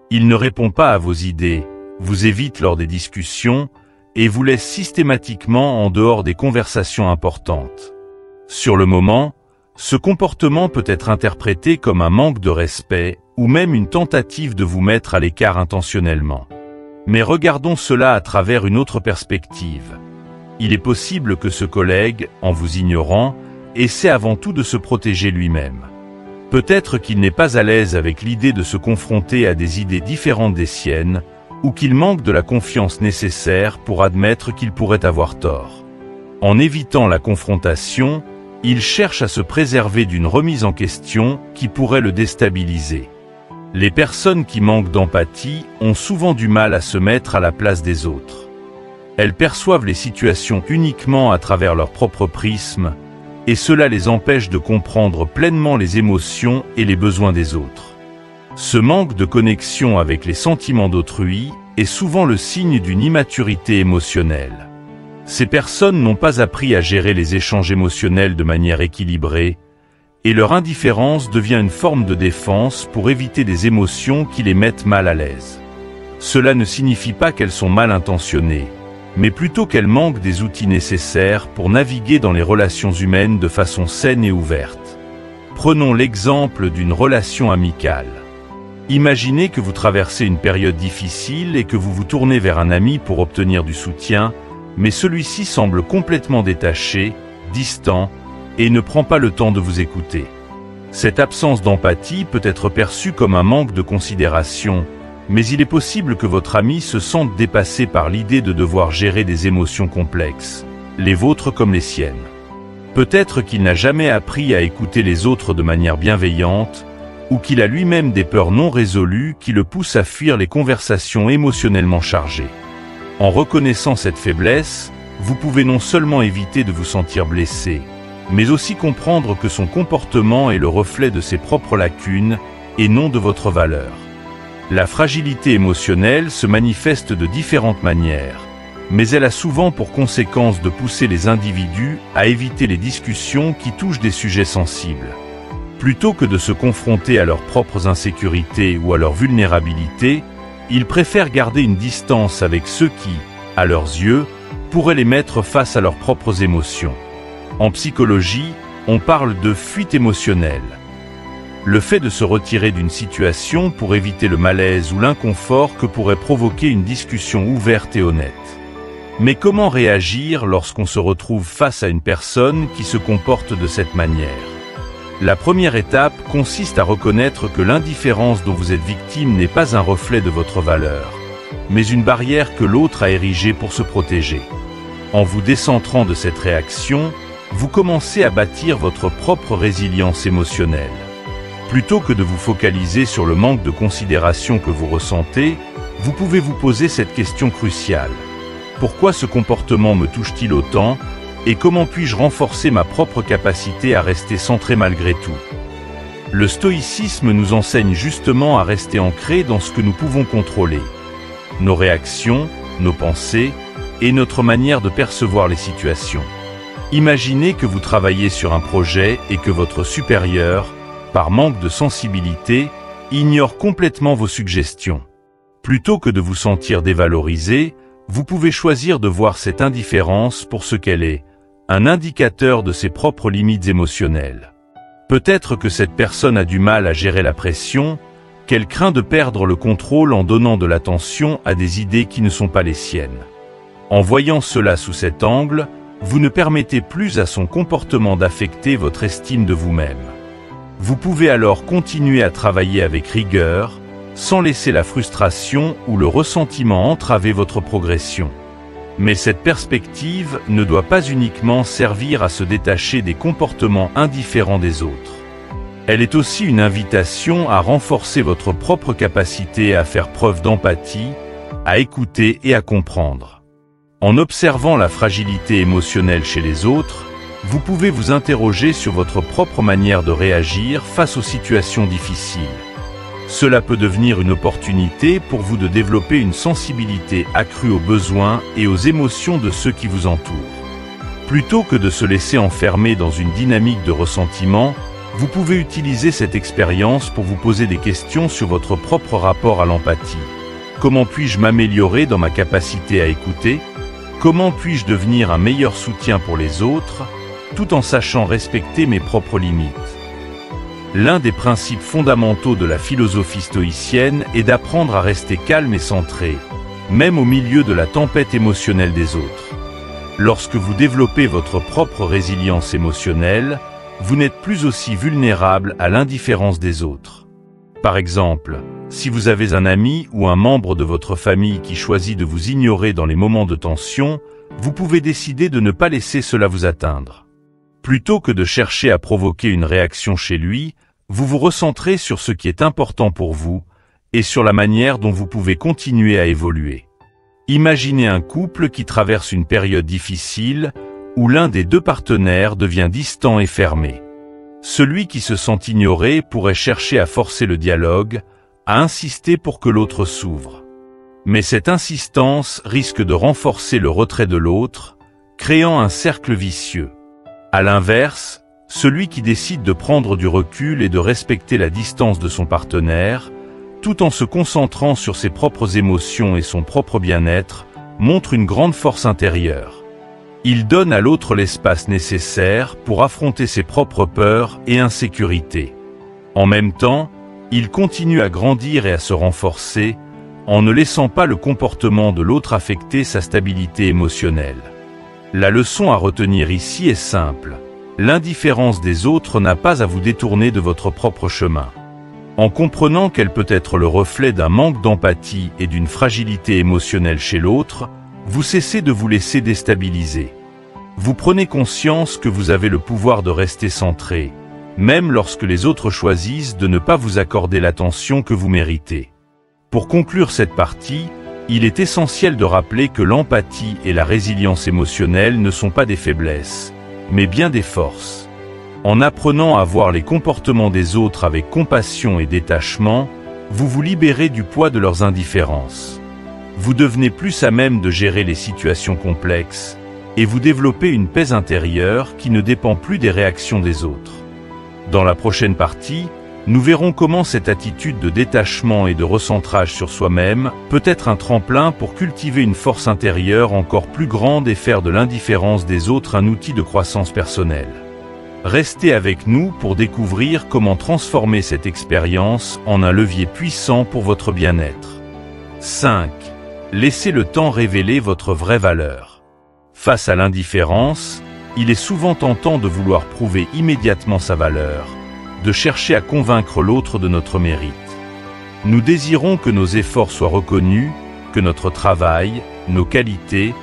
Il ne répond pas à vos idées, vous évite lors des discussions et vous laisse systématiquement en dehors des conversations importantes. Sur le moment, ce comportement peut être interprété comme un manque de respect ou même une tentative de vous mettre à l'écart intentionnellement. Mais regardons cela à travers une autre perspective. Il est possible que ce collègue, en vous ignorant, essaie avant tout de se protéger lui-même. Peut-être qu'il n'est pas à l'aise avec l'idée de se confronter à des idées différentes des siennes, ou qu'il manque de la confiance nécessaire pour admettre qu'il pourrait avoir tort. En évitant la confrontation, il cherche à se préserver d'une remise en question qui pourrait le déstabiliser. Les personnes qui manquent d'empathie ont souvent du mal à se mettre à la place des autres. Elles perçoivent les situations uniquement à travers leur propre prisme, et cela les empêche de comprendre pleinement les émotions et les besoins des autres. Ce manque de connexion avec les sentiments d'autrui est souvent le signe d'une immaturité émotionnelle. Ces personnes n'ont pas appris à gérer les échanges émotionnels de manière équilibrée, et leur indifférence devient une forme de défense pour éviter des émotions qui les mettent mal à l'aise. Cela ne signifie pas qu'elles sont mal intentionnées, mais plutôt qu'elles manquent des outils nécessaires pour naviguer dans les relations humaines de façon saine et ouverte. Prenons l'exemple d'une relation amicale. Imaginez que vous traversez une période difficile et que vous vous tournez vers un ami pour obtenir du soutien, mais celui-ci semble complètement détaché, distant, et ne prend pas le temps de vous écouter. Cette absence d'empathie peut être perçue comme un manque de considération, mais il est possible que votre ami se sente dépassé par l'idée de devoir gérer des émotions complexes, les vôtres comme les siennes. Peut-être qu'il n'a jamais appris à écouter les autres de manière bienveillante, ou qu'il a lui-même des peurs non résolues qui le poussent à fuir les conversations émotionnellement chargées. En reconnaissant cette faiblesse, vous pouvez non seulement éviter de vous sentir blessé, mais aussi comprendre que son comportement est le reflet de ses propres lacunes et non de votre valeur. La fragilité émotionnelle se manifeste de différentes manières, mais elle a souvent pour conséquence de pousser les individus à éviter les discussions qui touchent des sujets sensibles. Plutôt que de se confronter à leurs propres insécurités ou à leur vulnérabilité, ils préfèrent garder une distance avec ceux qui, à leurs yeux, pourraient les mettre face à leurs propres émotions. En psychologie, on parle de fuite émotionnelle. Le fait de se retirer d'une situation pour éviter le malaise ou l'inconfort que pourrait provoquer une discussion ouverte et honnête. Mais comment réagir lorsqu'on se retrouve face à une personne qui se comporte de cette manière ? La première étape consiste à reconnaître que l'indifférence dont vous êtes victime n'est pas un reflet de votre valeur, mais une barrière que l'autre a érigée pour se protéger. En vous décentrant de cette réaction, vous commencez à bâtir votre propre résilience émotionnelle. Plutôt que de vous focaliser sur le manque de considération que vous ressentez, vous pouvez vous poser cette question cruciale. Pourquoi ce comportement me touche-t-il autant ? Et comment puis-je renforcer ma propre capacité à rester centré malgré tout ? Le stoïcisme nous enseigne justement à rester ancrés dans ce que nous pouvons contrôler. Nos réactions, nos pensées et notre manière de percevoir les situations. Imaginez que vous travaillez sur un projet et que votre supérieur, par manque de sensibilité, ignore complètement vos suggestions. Plutôt que de vous sentir dévalorisé, vous pouvez choisir de voir cette indifférence pour ce qu'elle est, un indicateur de ses propres limites émotionnelles. Peut-être que cette personne a du mal à gérer la pression, qu'elle craint de perdre le contrôle en donnant de l'attention à des idées qui ne sont pas les siennes. En voyant cela sous cet angle, vous ne permettez plus à son comportement d'affecter votre estime de vous-même. Vous pouvez alors continuer à travailler avec rigueur, sans laisser la frustration ou le ressentiment entraver votre progression. Mais cette perspective ne doit pas uniquement servir à se détacher des comportements indifférents des autres. Elle est aussi une invitation à renforcer votre propre capacité à faire preuve d'empathie, à écouter et à comprendre. En observant la fragilité émotionnelle chez les autres, vous pouvez vous interroger sur votre propre manière de réagir face aux situations difficiles. Cela peut devenir une opportunité pour vous de développer une sensibilité accrue aux besoins et aux émotions de ceux qui vous entourent. Plutôt que de se laisser enfermer dans une dynamique de ressentiment, vous pouvez utiliser cette expérience pour vous poser des questions sur votre propre rapport à l'empathie. Comment puis-je m'améliorer dans ma capacité à écouter ? Comment puis-je devenir un meilleur soutien pour les autres, tout en sachant respecter mes propres limites ? L'un des principes fondamentaux de la philosophie stoïcienne est d'apprendre à rester calme et centré, même au milieu de la tempête émotionnelle des autres. Lorsque vous développez votre propre résilience émotionnelle, vous n'êtes plus aussi vulnérable à l'indifférence des autres. Par exemple, si vous avez un ami ou un membre de votre famille qui choisit de vous ignorer dans les moments de tension, vous pouvez décider de ne pas laisser cela vous atteindre. Plutôt que de chercher à provoquer une réaction chez lui, vous vous recentrez sur ce qui est important pour vous et sur la manière dont vous pouvez continuer à évoluer. Imaginez un couple qui traverse une période difficile où l'un des deux partenaires devient distant et fermé. Celui qui se sent ignoré pourrait chercher à forcer le dialogue, à insister pour que l'autre s'ouvre. Mais cette insistance risque de renforcer le retrait de l'autre, créant un cercle vicieux. À l'inverse, celui qui décide de prendre du recul et de respecter la distance de son partenaire, tout en se concentrant sur ses propres émotions et son propre bien-être, montre une grande force intérieure. Il donne à l'autre l'espace nécessaire pour affronter ses propres peurs et insécurités. En même temps, il continue à grandir et à se renforcer, en ne laissant pas le comportement de l'autre affecter sa stabilité émotionnelle. La leçon à retenir ici est simple. L'indifférence des autres n'a pas à vous détourner de votre propre chemin. En comprenant qu'elle peut être le reflet d'un manque d'empathie et d'une fragilité émotionnelle chez l'autre, vous cessez de vous laisser déstabiliser. Vous prenez conscience que vous avez le pouvoir de rester centré, même lorsque les autres choisissent de ne pas vous accorder l'attention que vous méritez. Pour conclure cette partie, il est essentiel de rappeler que l'empathie et la résilience émotionnelle ne sont pas des faiblesses, mais bien des forces. En apprenant à voir les comportements des autres avec compassion et détachement, vous vous libérez du poids de leurs indifférences. Vous devenez plus à même de gérer les situations complexes, et vous développez une paix intérieure qui ne dépend plus des réactions des autres. Dans la prochaine partie, nous verrons comment cette attitude de détachement et de recentrage sur soi-même peut être un tremplin pour cultiver une force intérieure encore plus grande et faire de l'indifférence des autres un outil de croissance personnelle. Restez avec nous pour découvrir comment transformer cette expérience en un levier puissant pour votre bien-être. 5. Laissez le temps révéler votre vraie valeur. Face à l'indifférence, il est souvent tentant de vouloir prouver immédiatement sa valeur, de chercher à convaincre l'autre de notre mérite. Nous désirons que nos efforts soient reconnus, que notre travail, nos qualités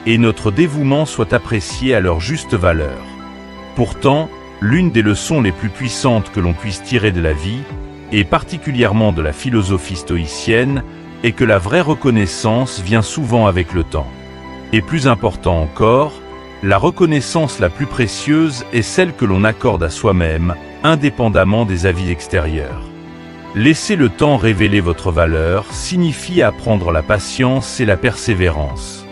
et notre dévouement soient appréciés à leur juste valeur. Pourtant, l'une des leçons les plus puissantes que l'on puisse tirer de la vie, et particulièrement de la philosophie stoïcienne, est que la vraie reconnaissance vient souvent avec le temps. Et plus important encore, la reconnaissance la plus précieuse est celle que l'on accorde à soi-même, indépendamment des avis extérieurs. Laisser le temps révéler votre valeur signifie apprendre la patience et la persévérance.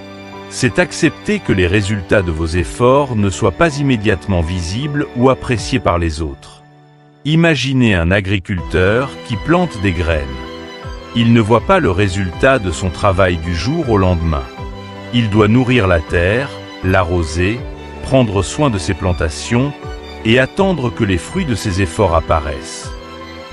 C'est accepter que les résultats de vos efforts ne soient pas immédiatement visibles ou appréciés par les autres. Imaginez un agriculteur qui plante des graines. Il ne voit pas le résultat de son travail du jour au lendemain. Il doit nourrir la terre, l'arroser, prendre soin de ses plantations et attendre que les fruits de ses efforts apparaissent.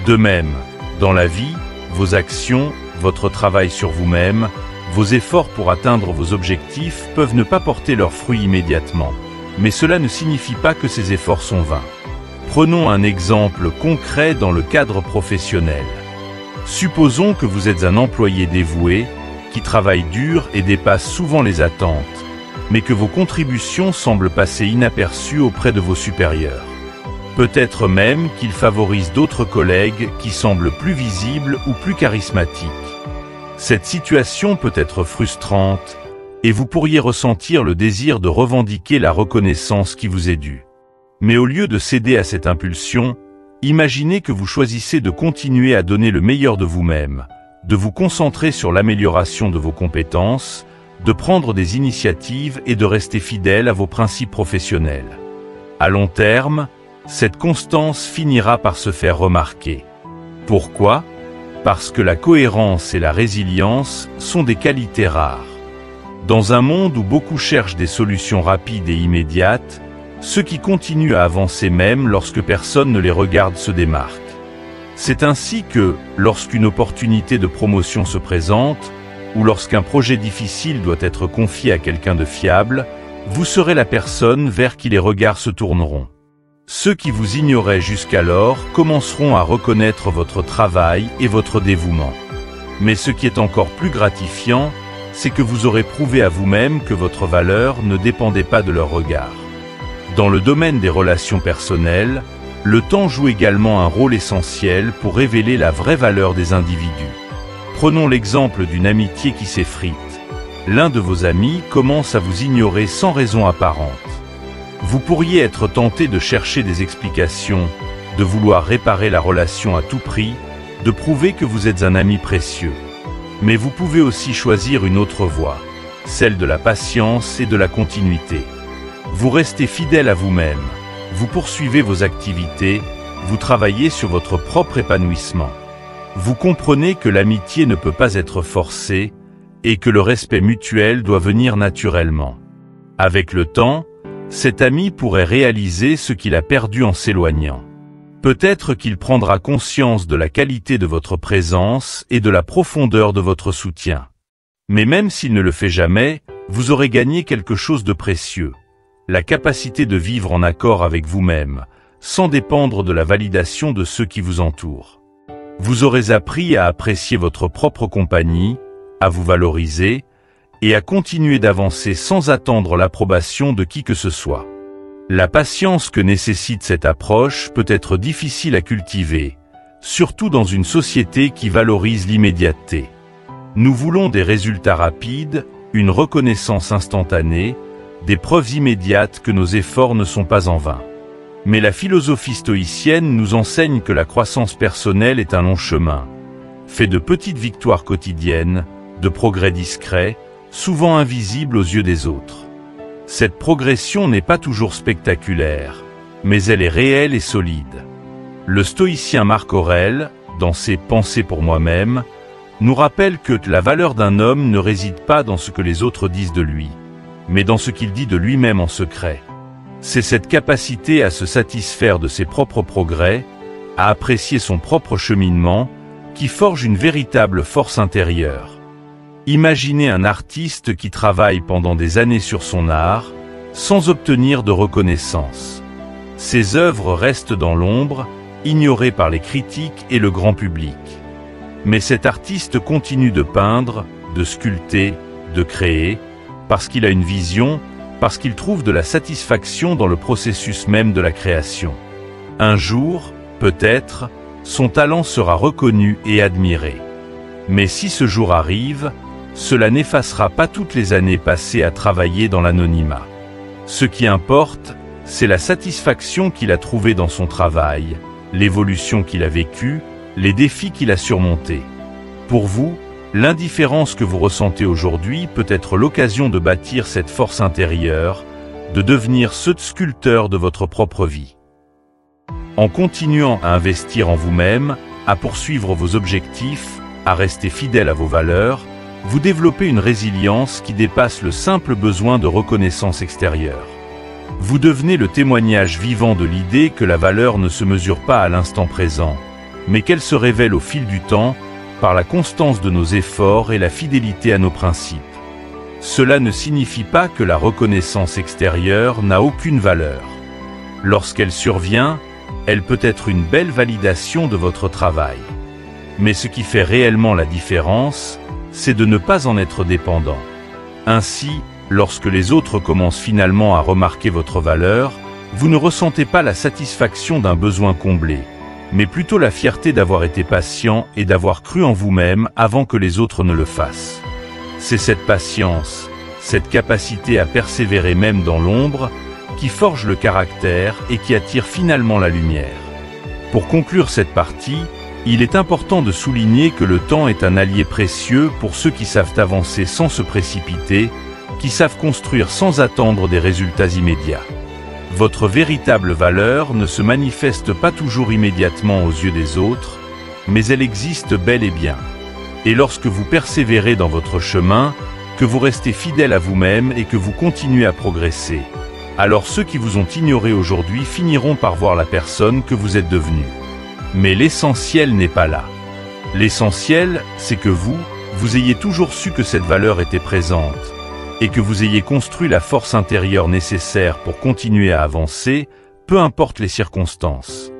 De même, dans la vie, vos actions, votre travail sur vous-même, vos efforts pour atteindre vos objectifs peuvent ne pas porter leurs fruits immédiatement, mais cela ne signifie pas que ces efforts sont vains. Prenons un exemple concret dans le cadre professionnel. Supposons que vous êtes un employé dévoué, qui travaille dur et dépasse souvent les attentes, mais que vos contributions semblent passer inaperçues auprès de vos supérieurs. Peut-être même qu'il favorise d'autres collègues qui semblent plus visibles ou plus charismatiques. Cette situation peut être frustrante, et vous pourriez ressentir le désir de revendiquer la reconnaissance qui vous est due. Mais au lieu de céder à cette impulsion, imaginez que vous choisissez de continuer à donner le meilleur de vous-même, de vous concentrer sur l'amélioration de vos compétences, de prendre des initiatives et de rester fidèle à vos principes professionnels. À long terme, cette constance finira par se faire remarquer. Pourquoi ? Parce que la cohérence et la résilience sont des qualités rares. Dans un monde où beaucoup cherchent des solutions rapides et immédiates, ceux qui continuent à avancer même lorsque personne ne les regarde se démarquent. C'est ainsi que, lorsqu'une opportunité de promotion se présente, ou lorsqu'un projet difficile doit être confié à quelqu'un de fiable, vous serez la personne vers qui les regards se tourneront. Ceux qui vous ignoraient jusqu'alors commenceront à reconnaître votre travail et votre dévouement. Mais ce qui est encore plus gratifiant, c'est que vous aurez prouvé à vous-même que votre valeur ne dépendait pas de leur regard. Dans le domaine des relations personnelles, le temps joue également un rôle essentiel pour révéler la vraie valeur des individus. Prenons l'exemple d'une amitié qui s'effrite. L'un de vos amis commence à vous ignorer sans raison apparente. Vous pourriez être tenté de chercher des explications, de vouloir réparer la relation à tout prix, de prouver que vous êtes un ami précieux. Mais vous pouvez aussi choisir une autre voie, celle de la patience et de la continuité. Vous restez fidèle à vous-même, vous poursuivez vos activités, vous travaillez sur votre propre épanouissement. Vous comprenez que l'amitié ne peut pas être forcée et que le respect mutuel doit venir naturellement. Avec le temps, cet ami pourrait réaliser ce qu'il a perdu en s'éloignant. Peut-être qu'il prendra conscience de la qualité de votre présence et de la profondeur de votre soutien. Mais même s'il ne le fait jamais, vous aurez gagné quelque chose de précieux. La capacité de vivre en accord avec vous-même, sans dépendre de la validation de ceux qui vous entourent. Vous aurez appris à apprécier votre propre compagnie, à vous valoriser, et à continuer d'avancer sans attendre l'approbation de qui que ce soit. La patience que nécessite cette approche peut être difficile à cultiver, surtout dans une société qui valorise l'immédiateté. Nous voulons des résultats rapides, une reconnaissance instantanée, des preuves immédiates que nos efforts ne sont pas en vain. Mais la philosophie stoïcienne nous enseigne que la croissance personnelle est un long chemin, fait de petites victoires quotidiennes, de progrès discrets, souvent invisibles aux yeux des autres. Cette progression n'est pas toujours spectaculaire, mais elle est réelle et solide. Le stoïcien Marc Aurèle, dans ses Pensées pour moi-même, nous rappelle que la valeur d'un homme ne réside pas dans ce que les autres disent de lui, mais dans ce qu'il dit de lui-même en secret. C'est cette capacité à se satisfaire de ses propres progrès, à apprécier son propre cheminement, qui forge une véritable force intérieure. Imaginez un artiste qui travaille pendant des années sur son art, sans obtenir de reconnaissance. Ses œuvres restent dans l'ombre, ignorées par les critiques et le grand public. Mais cet artiste continue de peindre, de sculpter, de créer, parce qu'il a une vision, parce qu'il trouve de la satisfaction dans le processus même de la création. Un jour, peut-être, son talent sera reconnu et admiré. Mais si ce jour arrive, cela n'effacera pas toutes les années passées à travailler dans l'anonymat. Ce qui importe, c'est la satisfaction qu'il a trouvée dans son travail, l'évolution qu'il a vécue, les défis qu'il a surmontés. Pour vous, l'indifférence que vous ressentez aujourd'hui peut être l'occasion de bâtir cette force intérieure, de devenir ce sculpteur de votre propre vie. En continuant à investir en vous-même, à poursuivre vos objectifs, à rester fidèle à vos valeurs, vous développez une résilience qui dépasse le simple besoin de reconnaissance extérieure. Vous devenez le témoignage vivant de l'idée que la valeur ne se mesure pas à l'instant présent, mais qu'elle se révèle au fil du temps, par la constance de nos efforts et la fidélité à nos principes. Cela ne signifie pas que la reconnaissance extérieure n'a aucune valeur. Lorsqu'elle survient, elle peut être une belle validation de votre travail. Mais ce qui fait réellement la différence, c'est de ne pas en être dépendant. Ainsi, lorsque les autres commencent finalement à remarquer votre valeur, vous ne ressentez pas la satisfaction d'un besoin comblé, mais plutôt la fierté d'avoir été patient et d'avoir cru en vous-même avant que les autres ne le fassent. C'est cette patience, cette capacité à persévérer même dans l'ombre, qui forge le caractère et qui attire finalement la lumière. Pour conclure cette partie, il est important de souligner que le temps est un allié précieux pour ceux qui savent avancer sans se précipiter, qui savent construire sans attendre des résultats immédiats. Votre véritable valeur ne se manifeste pas toujours immédiatement aux yeux des autres, mais elle existe bel et bien. Et lorsque vous persévérez dans votre chemin, que vous restez fidèle à vous-même et que vous continuez à progresser, alors ceux qui vous ont ignoré aujourd'hui finiront par voir la personne que vous êtes devenue. Mais l'essentiel n'est pas là. L'essentiel, c'est que vous ayez toujours su que cette valeur était présente, et que vous ayez construit la force intérieure nécessaire pour continuer à avancer, peu importe les circonstances.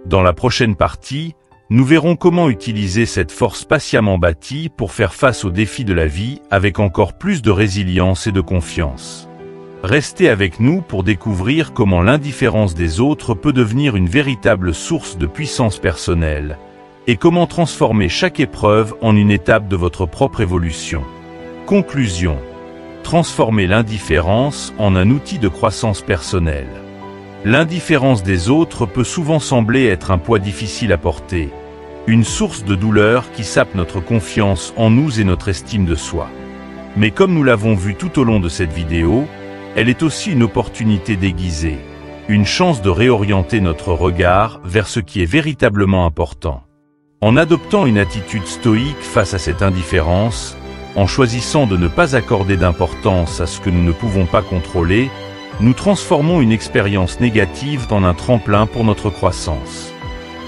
Dans la prochaine partie, nous verrons comment utiliser cette force patiemment bâtie pour faire face aux défis de la vie avec encore plus de résilience et de confiance. Restez avec nous pour découvrir comment l'indifférence des autres peut devenir une véritable source de puissance personnelle et comment transformer chaque épreuve en une étape de votre propre évolution. Conclusion. Transformer l'indifférence en un outil de croissance personnelle. L'indifférence des autres peut souvent sembler être un poids difficile à porter, une source de douleur qui sape notre confiance en nous et notre estime de soi. Mais comme nous l'avons vu tout au long de cette vidéo, elle est aussi une opportunité déguisée, une chance de réorienter notre regard vers ce qui est véritablement important. En adoptant une attitude stoïque face à cette indifférence, en choisissant de ne pas accorder d'importance à ce que nous ne pouvons pas contrôler, nous transformons une expérience négative en un tremplin pour notre croissance.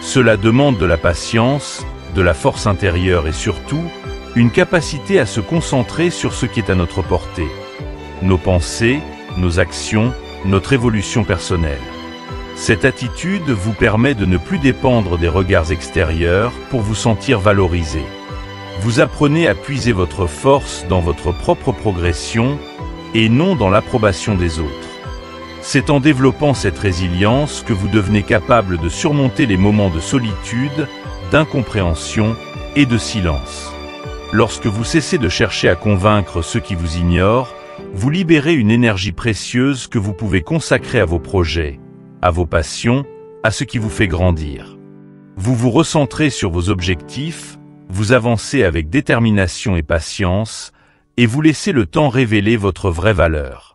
Cela demande de la patience, de la force intérieure et surtout, une capacité à se concentrer sur ce qui est à notre portée. Nos pensées, nos actions, notre évolution personnelle. Cette attitude vous permet de ne plus dépendre des regards extérieurs pour vous sentir valorisé. Vous apprenez à puiser votre force dans votre propre progression et non dans l'approbation des autres. C'est en développant cette résilience que vous devenez capable de surmonter les moments de solitude, d'incompréhension et de silence. Lorsque vous cessez de chercher à convaincre ceux qui vous ignorent, vous libérez une énergie précieuse que vous pouvez consacrer à vos projets, à vos passions, à ce qui vous fait grandir. Vous vous recentrez sur vos objectifs, vous avancez avec détermination et patience, et vous laissez le temps révéler votre vraie valeur.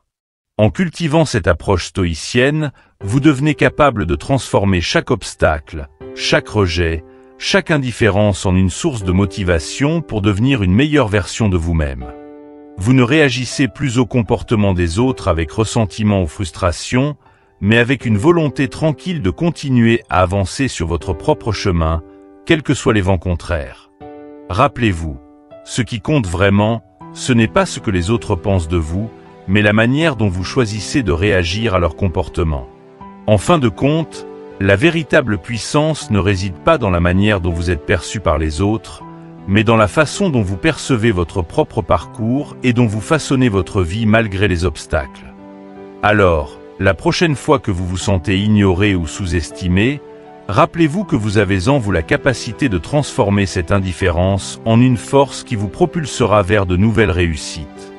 En cultivant cette approche stoïcienne, vous devenez capable de transformer chaque obstacle, chaque rejet, chaque indifférence en une source de motivation pour devenir une meilleure version de vous-même. Vous ne réagissez plus au comportement des autres avec ressentiment ou frustration, mais avec une volonté tranquille de continuer à avancer sur votre propre chemin, quels que soient les vents contraires. Rappelez-vous, ce qui compte vraiment, ce n'est pas ce que les autres pensent de vous, mais la manière dont vous choisissez de réagir à leur comportement. En fin de compte, la véritable puissance ne réside pas dans la manière dont vous êtes perçu par les autres, mais dans la façon dont vous percevez votre propre parcours et dont vous façonnez votre vie malgré les obstacles. Alors, la prochaine fois que vous vous sentez ignoré ou sous-estimé, rappelez-vous que vous avez en vous la capacité de transformer cette indifférence en une force qui vous propulsera vers de nouvelles réussites.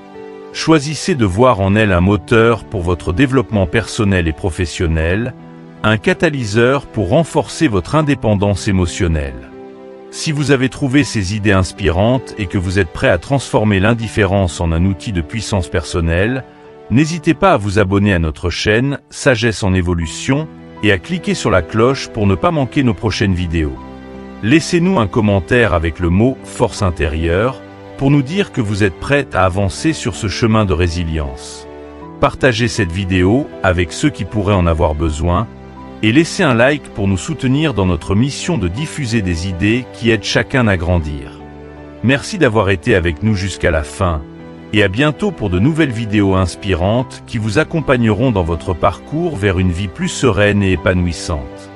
Choisissez de voir en elle un moteur pour votre développement personnel et professionnel, un catalyseur pour renforcer votre indépendance émotionnelle. Si vous avez trouvé ces idées inspirantes et que vous êtes prêt à transformer l'indifférence en un outil de puissance personnelle, n'hésitez pas à vous abonner à notre chaîne Sagesse en Évolution et à cliquer sur la cloche pour ne pas manquer nos prochaines vidéos. Laissez-nous un commentaire avec le mot « force intérieure » pour nous dire que vous êtes prête à avancer sur ce chemin de résilience. Partagez cette vidéo avec ceux qui pourraient en avoir besoin et laissez un like pour nous soutenir dans notre mission de diffuser des idées qui aident chacun à grandir. Merci d'avoir été avec nous jusqu'à la fin et à bientôt pour de nouvelles vidéos inspirantes qui vous accompagneront dans votre parcours vers une vie plus sereine et épanouissante.